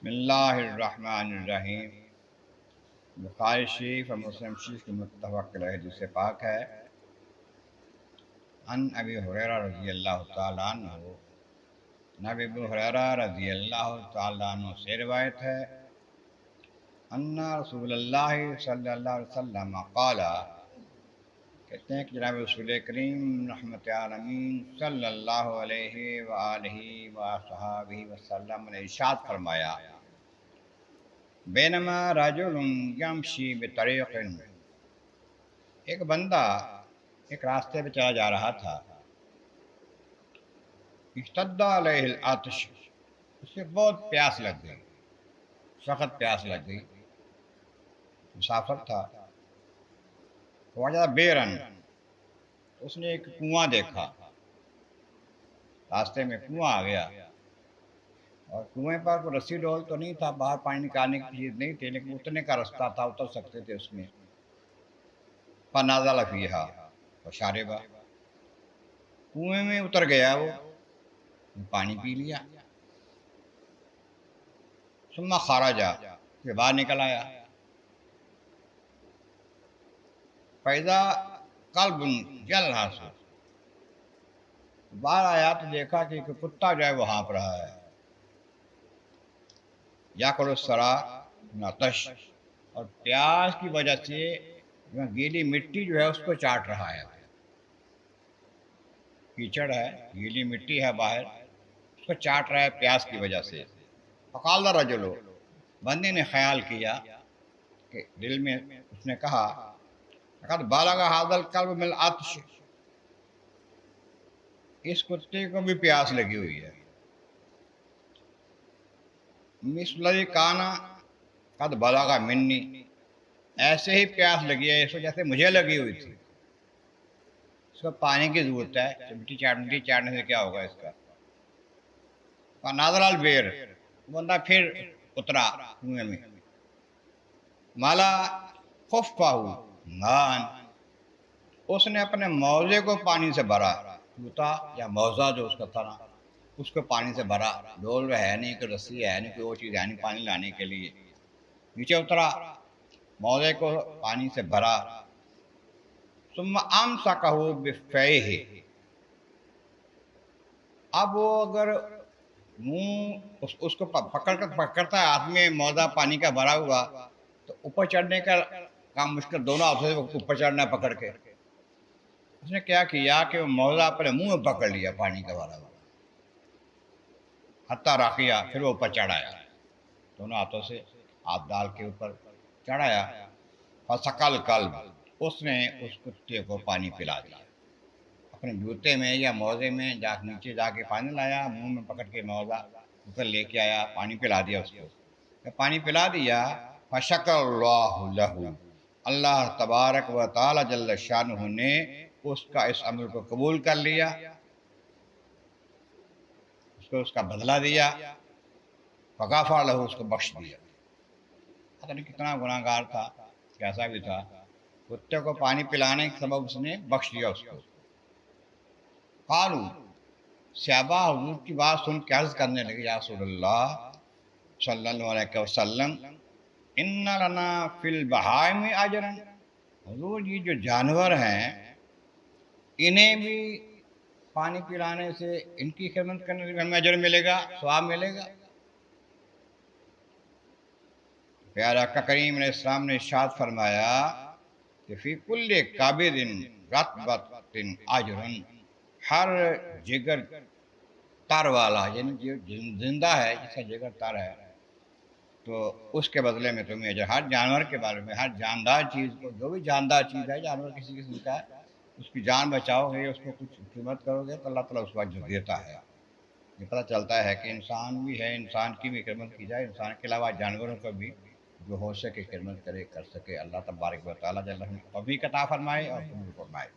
اللہ الرحمن الرحیم۔ بخاری شریف اور مسلم شریف کی متفق علیہ حدیث پاک ہے۔ عن ابی ہریرہ رضی اللہ تعالیٰ عنہ، نبی ابو ہریرہ رضی اللہ تعالیٰ عنہ سے روایت ہے، ان رسول اللہ صلی اللہ علیہ وسلم قال، کہتے ہیں کہ جناب رسول کریم رحمت عالمین صلی اللہ علیہ وآلہ وصحابہ وسلم نے ارشاد فرمایا، بینما رجل یمشی بطریق، ایک بندہ ایک راستے پہ چلا جا رہا تھا، اشتد علیہ العطش، اسے بہت پیاس لگ گئی، سخت پیاس لگ گئی، مسافر تھا، وجد بیرن، اس نے ایک کنواں دیکھا، راستے میں کنواں آ گیا، اور کنویں پر کوئی رسی ڈول تو نہیں تھا، باہر پانی نکالنے کی چیز نہیں تھی، لیکن اترنے کا رستہ تھا، اتر سکتے تھے اس میں۔ فنازل فیہا وشاربا، کنویں میں اتر گیا، وہ پانی پی لیا، ثم خرجا، پھر باہر نکل آیا، فیضا قلب یلہث، باہر آیا تو دیکھا کہ ایک کتا جو ہے وہ ہانپ رہا ہے، یاکل الثری من العطش، اور پیاس کی وجہ سے گیلی مٹی جو ہے اس کو چاٹ رہا ہے، کیچڑ ہے، گیلی مٹی ہے باہر، اس کو چاٹ رہا ہے پیاس کی وجہ سے۔ فقال الرجل، بندے نے خیال کیا کہ دل میں اس نے کہا، لقد بالغ ھذا الکلب من العطش، اس کتے کو بھی پیاس لگی ہوئی ہے، مثل الذی کان قد بلغ منی، ایسے ہی پیاس لگی ہے اس وجہ سے مجھے لگی ہوئی تھی، اس کو پانی کی ضرورت ہے، مٹی چاٹنے سے کیا ہوگا اس کا۔ فنظر البئر، بندہ پھر اترا کنویں میں، مالا خفہ ماء، اس نے اپنے موزے کو پانی سے بھرا، جوتا یا موزہ جو اس کا تھا نا، اس کو پانی سے بھرا، ڈول ہے نہیں، کوئی رسی ہے نہیں، کوئی اور چیز ہے نہیں پانی لانے کے لیے، نیچے اترا، موزے کو پانی سے بھرا، ثم امسکہ بفیہ، اب وہ اگر منہ اس کو پکڑتا ہے ہاتھ میں موزہ پانی کا بھرا ہوا، تو اوپر چڑھنے کا کام مشکل، دونوں ہاتھوں سے اوپر چڑھنا پکڑ کے، اس نے کیا کیا کہ وہ موزہ اپنے منہ میں پکڑ لیا پانی کا بھرا ہوا، حتیٰ راقیہ، پھر وہ اوپر چڑھایا، دونوں ہاتھوں سے ہاتھ ڈال کے اوپر چڑھایا، فسقل الکلب، اس نے اس کتے کو پانی پلا دیا، اپنے جوتے میں یا موزے میں نیچے جا کے پانی لایا، منہ میں پکڑ کے موزہ اوپر لے کے آیا، پانی پلا دیا اس کو، جب پانی پلا دیا، فشکر اللہ لہ، اللہ تبارک و تعالی جل شانہ نے اس کا اس عمل کو قبول کر لیا، اس کو اس کا بدلہ دیا، فغفر لہ، اس کو بخش دیا، پتہ نہیں کتنا گناہ گار تھا، کیسا بھی تھا، کتے کو پانی پلانے کے سبب اس نے بخش دیا اس کو۔ قالو، صحابہ حضور کی بات سن کے عرض کرنے لگے، یا رسول اللہ صلی اللہ علیہ وسلم، ان لنا فی البہائم اجرا، حضور یہ جو جانور ہیں انہیں بھی پانی پلانے سے، ان کی خدمت کرنے سے ہمیں اجر ملے گا، ثواب ملے گا۔ پیارا آقا کریم علیہ السلام نے ارشاد فرمایا کہ فی کل کابد رطبۃ اجر، ہر جگر تر والا، یعنی جو زندہ ہے جس کا جگر تر ہے، تو اس کے بدلے میں تمہیں اجر، ہر جانور کے بارے میں، ہر جاندار چیز کو، جو بھی جاندار چیز ہے، جانور کسی قسم کا ہے، اس کی جان بچاؤ گے، اس کو کچھ خدمت کرو گے تو اللہ تعالیٰ اس کو اجر دیتا ہے۔ یہ پتہ چلتا ہے کہ انسان بھی ہے، انسان کی بھی خدمت کی جائے، انسان کے علاوہ جانوروں کو بھی جو ہو سکے خدمت کرے، کر سکے، اللہ تبارک و تعالیٰ جل توفیق عطا فرمائے اور قبول فرمائے۔